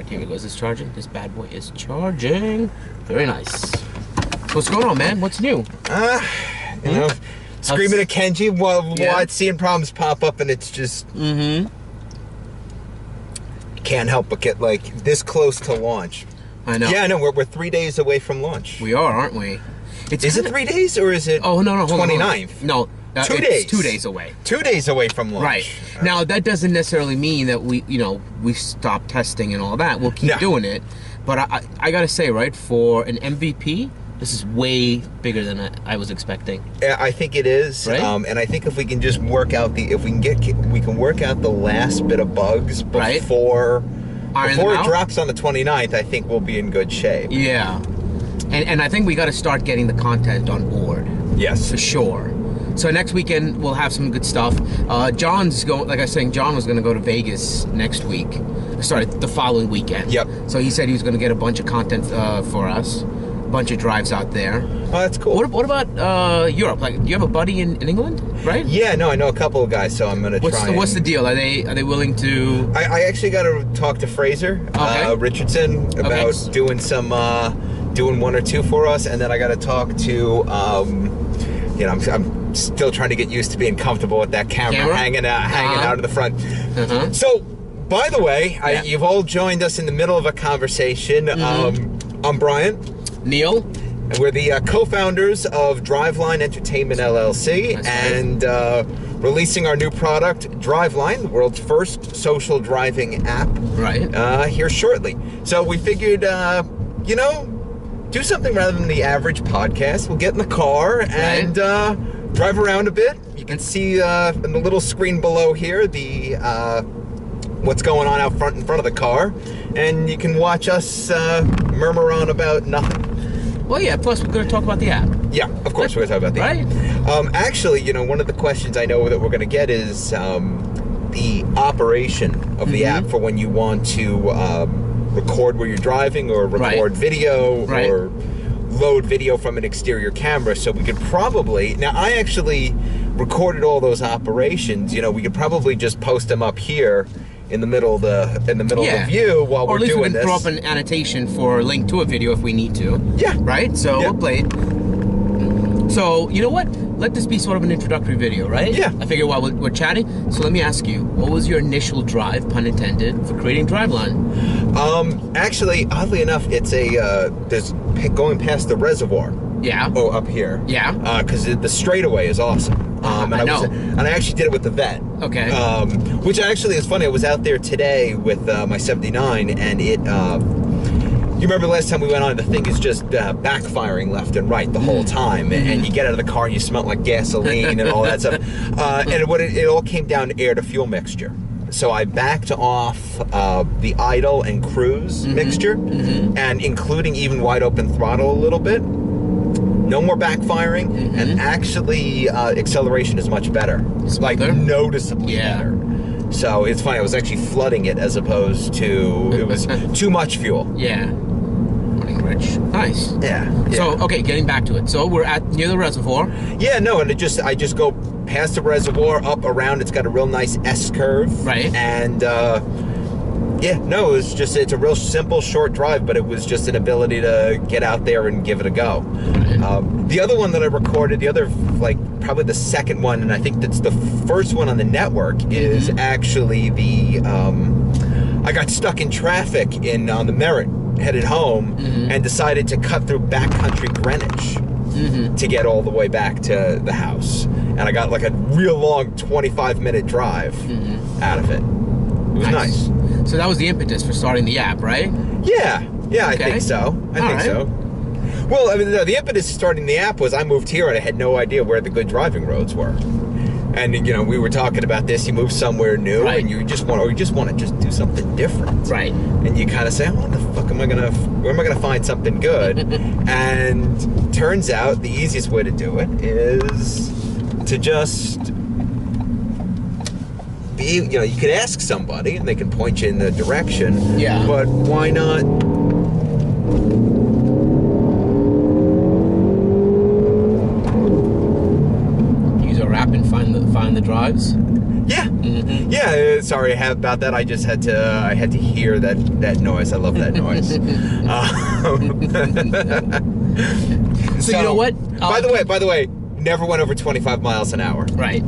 right, here it goes. It's charging. This bad boy is charging. Very nice. What's going on, man? What's new? You know, screaming at Kenji while it's seeing problems pop up, and it's just can't help but get like this close to launch. I know. Yeah, I know. We're 3 days away from launch. We are, aren't we? Is it 3 days or is it? Oh no, 29th? No, 2 days. 2 days away. 2 days away from launch. Right. Now that doesn't necessarily mean that we stop testing and all that. We'll keep doing it. But I gotta say, right, for an MVP, this is way bigger than I was expecting. I think it is, right? And I think if we can just work out we can work out the last bit of bugs before it drops on the 29th. I think we'll be in good shape. Yeah, and I think we got to start getting the content on board. Yes, for sure. So next weekend we'll have some good stuff. John's going, like I was saying, John was going to go to Vegas next week. Sorry, the following weekend. Yep. So he said he was going to get a bunch of content for us. Bunch of drives out there. Oh, that's cool. What about Europe? Like, do you have a buddy in England, right? Yeah, no, I know a couple of guys, so I'm gonna try. What's the deal? Are they willing to? I actually got to talk to Fraser Richardson about doing some doing one or two for us, and then I got to talk to I'm still trying to get used to being comfortable with that camera? hanging out of the front. So, by the way, you've all joined us in the middle of a conversation. I'm Brian. Neil. And we're the co-founders of DriveLine Entertainment LLC. That's and releasing our new product, DriveLine, the world's first social driving app. Right. Here shortly. So we figured, do something rather than the average podcast. We'll get in the car and drive around a bit. You can see in the little screen below here the what's going on out front in front of the car, and you can watch us murmur on about nothing. Well, yeah, plus we're going to talk about the app. Yeah, of course we're going to talk about the app. Actually, one of the questions I know that we're going to get is the operation of the app for when you want to record where you're driving or record video or load video from an exterior camera. So we could probably, now I actually recorded all those operations, we could probably just post them up here in the middle of the view while we're doing this. Or at least we can throw up an annotation for a link to a video if we need to. Yeah. Right? So we'll play it. So, you know what? Let this be sort of an introductory video, right? Yeah. I figure while we're chatting, so let me ask you, what was your initial drive, pun intended, for creating DriveLine? Actually, oddly enough, it's there's going past the reservoir. Yeah. Oh, up here. Yeah. Because the straightaway is awesome. And I know. And I actually did it with the vet. Okay. Which actually is funny. I was out there today with my 79, and it. You remember last time we went on, the thing is just backfiring left and right the whole time, and you get out of the car and you smell like gasoline and all that stuff. And it all came down to air to fuel mixture. So I backed off the idle and cruise mixture, and including even wide open throttle a little bit. No more backfiring, and actually acceleration is much better. Like noticeably better. So it's funny, I was actually flooding it as opposed to, it was too much fuel. Yeah. Running rich. Nice. Yeah. So, okay, getting back to it. So we're near the reservoir. Yeah, no, and I just go past the reservoir, up around, it's got a real nice S-curve. Right. And, it's a real simple, short drive, but it was just an ability to get out there and give it a go. The other one that I recorded, probably the second one, and I think that's the first one on the network, is actually I got stuck in traffic on the Merritt, headed home, and decided to cut through backcountry Greenwich to get all the way back to the house. And I got like a real long 25-minute drive out of it. It was nice. So that was the impetus for starting the app, right? Yeah, I think so. I think so. Well, I mean, the impetus for starting the app was I moved here and I had no idea where the good driving roads were. And we were talking about this. You move somewhere new, and you just want to do something different, right? And you kind of say, "Where am I gonna find something good?" And turns out the easiest way to do it is to just you could ask somebody and they can point you in the direction. Yeah. But why not? Use our app and find the drives. Yeah, yeah. Sorry about that. I just had to hear that noise. I love that noise. So you know what? By the way, never went over 25 miles an hour. Right.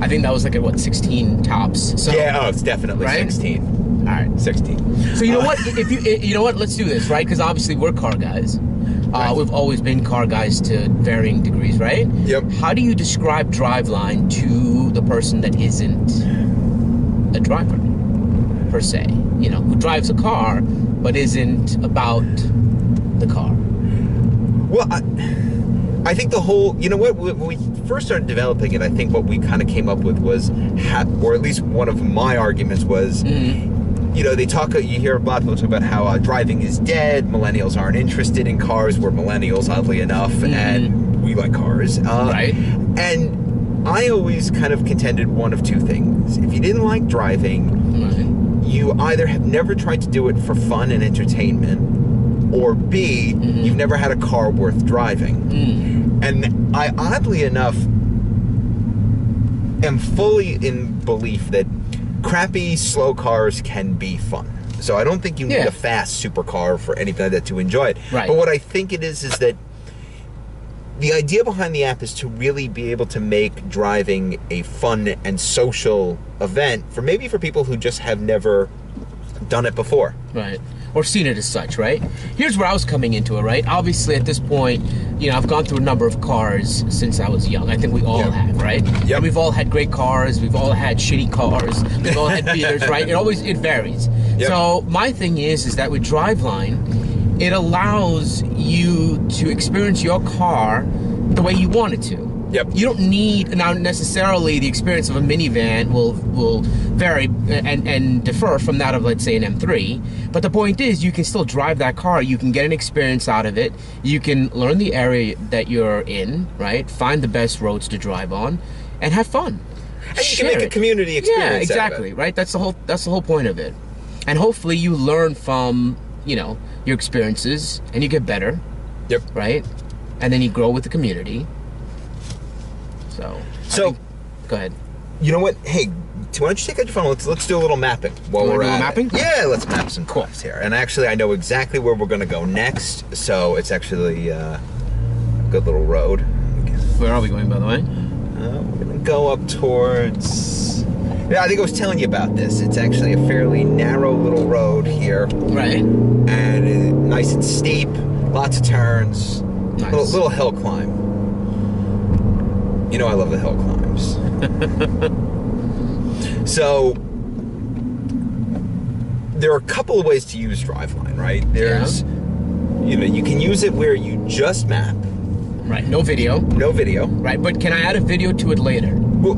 I think that was like at what, 16 tops. So, yeah. Oh, it's definitely right? 16. All right, 16. So you know what? If you know what? Let's do this, right? Because obviously we're car guys. Right. We've always been car guys to varying degrees, right? Yep. How do you describe DriveLine to the person that isn't a driver, per se? You know, who drives a car but isn't about the car. Well, I think the whole, you know what, when we first started developing it, I think what we kind of came up with was, or at least one of my arguments was, you know, you hear a lot of people talk about how driving is dead, millennials aren't interested in cars, we're millennials, oddly enough, and we like cars. Right. And I always kind of contended one of two things. If you didn't like driving, you either have never tried to do it for fun and entertainment, or B, you've never had a car worth driving. And I, oddly enough, am fully in belief that crappy, slow cars can be fun. So I don't think you need a fast supercar for anything like that to enjoy it. Right. But what I think it is that the idea behind the app is to really be able to make driving a fun and social event for people who just have never done it before. Right. Or seen it as such, right? Here's where I was coming into it, right? Obviously, at this point, you know, I've gone through a number of cars since I was young. I think we all have, right? Yep. And we've all had great cars. We've all had shitty cars. We've all had beaters, right? It varies. Yep. So my thing is that with DriveLine, it allows you to experience your car the way you want it to. Yep. You don't need, now necessarily the experience of a minivan will vary and differ from that of, let's say, an M3. But the point is, you can still drive that car. You can get an experience out of it. You can learn the area that you're in, right? Find the best roads to drive on and have fun. And you can make a community experience. Yeah, exactly, right? That's the whole point of it. And hopefully you learn from, you know, your experiences and you get better. Yep. Right? And then you grow with the community. So go ahead. You know what? Hey, why don't you take out your phone? Let's do a little mapping while we're at mapping? Yeah, let's map some course here. And actually, I know exactly where we're going to go next. So it's actually a good little road. Where are we going, by the way? We're going to go up towards. Yeah, I think I was telling you about this. It's actually a fairly narrow little road here. Right. And nice and steep, lots of turns, Nice. little hill climb. You know I love the hill climbs. So, there are a couple of ways to use DriveLine, right? There's, you know, you can use it where you just map. Right, no video. No video. Right, but can I add a video to it later? Well,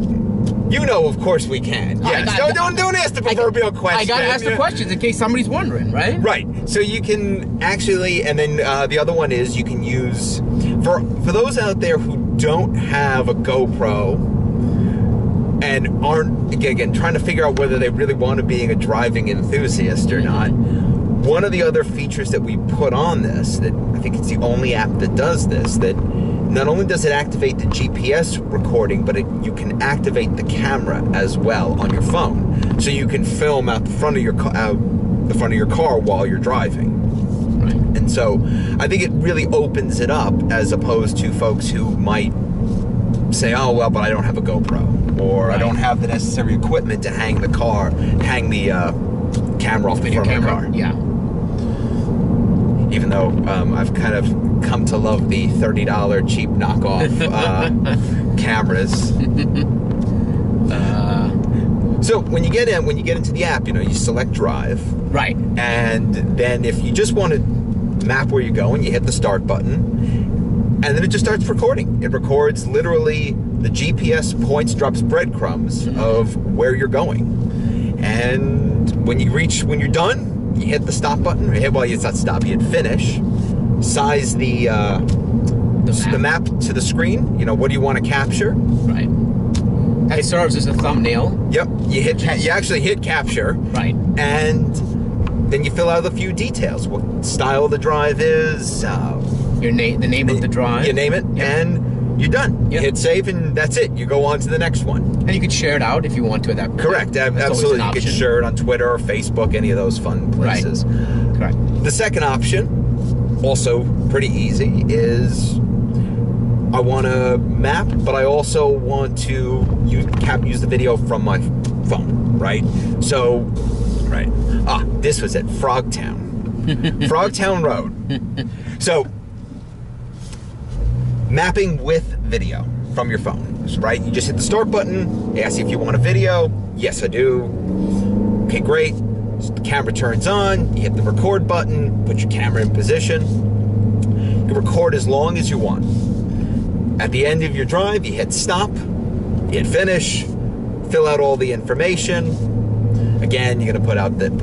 you know, of course we can. Yes. Don't ask the proverbial question. I gotta ask the questions in case somebody's wondering, right? Right. So you can actually, and then the other one is you can use, for those out there who don't have a GoPro and aren't, again, trying to figure out whether they really want to be a driving enthusiast or not, one of the other features that we put on this, that I think it's the only app that does this, that not only does it activate the GPS recording, but you can activate the camera as well on your phone, so you can film out the front of your car while you're driving. Right. And so I think it really opens it up, as opposed to folks who might say, "Oh well, but I don't have a GoPro, or I don't have the necessary equipment to hang the camera off the front of the car." Yeah. Even though I've kind of come to love the $30 cheap knockoff cameras. So when you get into the app, you know, you select Drive. Right. And then if you just want to map where you're going, you hit the start button, and then it just starts recording. It records literally the GPS points, drops breadcrumbs of where you're going. And when you're done, you hit the stop button, or it's not stop, you hit finish. Size the map to the screen. You know, what do you want to capture? Right. That serves as a thumbnail. Yep. You actually hit capture. Right. And then you fill out a few details. What style the drive is. The name of the drive. You name it, and you're done. Yep. You hit save, and that's it. You go on to the next one. And you could share it out if you want to at that point. Correct. Absolutely. You could share it on Twitter or Facebook, any of those fun places. Right. Correct. The second option, also pretty easy, is I want to map, but I also want to use the video from my phone, right? So, right. This was at Frogtown. Frogtown Road. So, mapping with video from your phone, right? You just hit the start button, ask you if you want a video. Yes, I do. Okay, great. The camera turns on, you hit the record button, put your camera in position. You record as long as you want. At the end of your drive, you hit stop, you hit finish, fill out all the information. Again, you're gonna put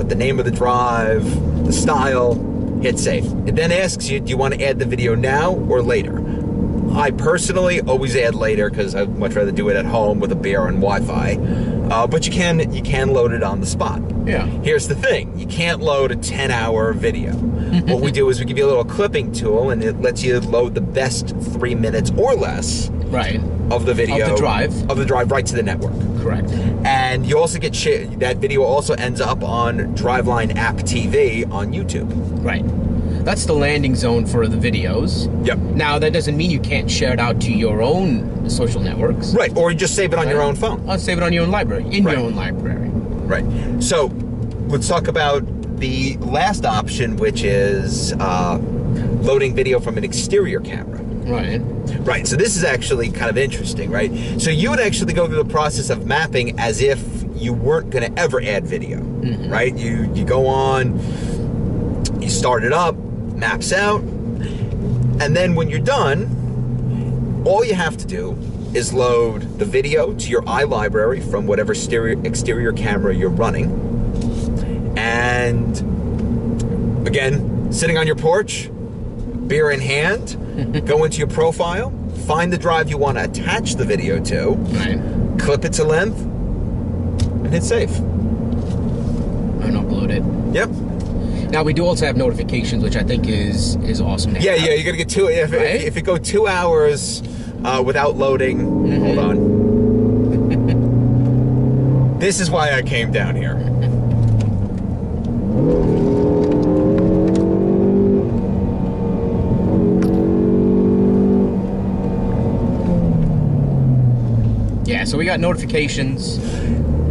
the name of the drive, the style, hit save. It then asks you, do you want to add the video now or later? I personally always add later because I'd much rather do it at home with a beer and Wi-Fi. But you can load it on the spot. Yeah. Here's the thing: you can't load a 10-hour video. What we do is we give you a little clipping tool, and it lets you load the best 3 minutes or less. Right. Of the video. Of the drive right to the network. Correct. And you also get that video also ends up on DriveLine app TV on YouTube. Right. That's the landing zone for the videos. Yep. Now, that doesn't mean you can't share it out to your own social networks. Right, or you just save it on your own phone. Or save it on your own library, your own library. Right. So, let's talk about the last option, which is loading video from an exterior camera. Right. Right, so this is actually kind of interesting, right? So you would actually go through the process of mapping as if you weren't going to ever add video, right? You go on, you start it up, maps out, and then when you're done, all you have to do is load the video to your iLibrary from whatever exterior camera you're running. And again, sitting on your porch, beer in hand, go into your profile, find the drive you want to attach the video to, clip it to length, and hit save. And upload it. Yep. Now, we do also have notifications, which I think is awesome. Yeah, you're going to get if it go 2 hours without loading, hold on. This is why I came down here. Yeah, so we got notifications.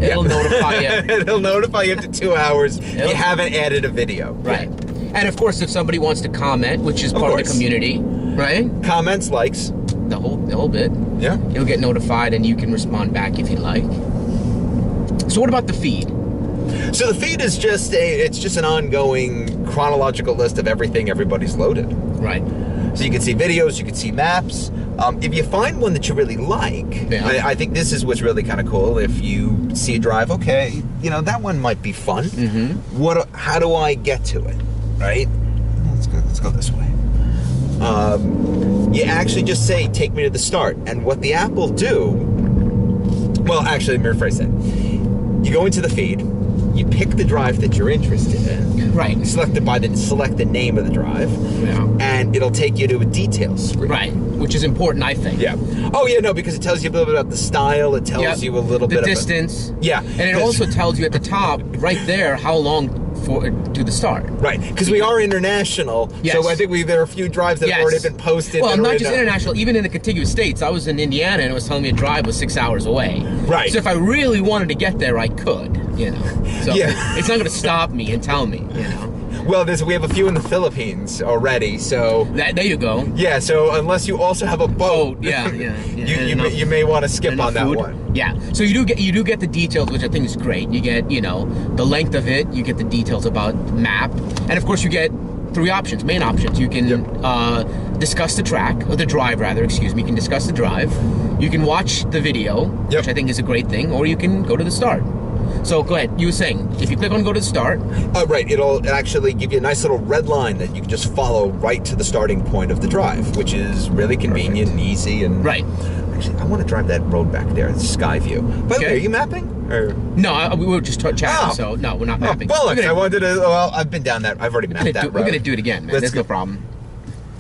It'll notify you. It'll notify you after 2 hours you haven't added a video. Right. And of course, if somebody wants to comment, which is part of the community, right? Comments, likes. The whole bit. Yeah. You'll get notified and you can respond back if you like. So what about the feed? So the feed is just an ongoing chronological list of everything everybody's loaded. Right. So you can see videos, you can see maps. If you find one that you really like, I think this is what's really kind of cool. If you see a drive, okay, that one might be fun. How do I get to it? Right? Let's go this way. You actually just say, take me to the start. And what the app will do, well, actually, let me rephrase that. You go into the feed, you pick the drive that you're interested in. Right. Select the name of the drive. Yeah. And it'll take you to a details screen. Right. Which is important, I think. Yeah. Oh, yeah, no, because it tells you a little bit about the style. It tells you a little bit about the distance. Yeah. And it also tells you at the top, right there, how long to the start. Right. Because we are international. Yes. So I think there are a few drives that have already been posted. Well, not just international, even in the contiguous states. I was in Indiana and it was telling me a drive was 6 hours away. Right. So if I really wanted to get there, I could, So it's not going to stop me and tell me, Well, we have a few in the Philippines already, so... There you go. Yeah, so unless you also have a boat, you may want to skip on that one. Yeah, so you do get the details, which I think is great. You get, the length of it, you get the details about the map, and of course you get three options, main options. You can discuss the track, or the drive rather, excuse me. You can discuss the drive. You can watch the video, which I think is a great thing, or you can go to the start. So go ahead. You were saying, if you click on go to the start. Right. It'll actually give you a nice little red line that you can just follow right to the starting point of the drive, which is really convenient and easy. And right. Actually, I want to drive that road back there. It's Skyview. By the way, are you mapping? Or? No, we were just chatting, so no, we're not mapping. Well, I wanted to. Well, I've been down that. I've already mapped that road. We're going to do it again, man. There's no problem.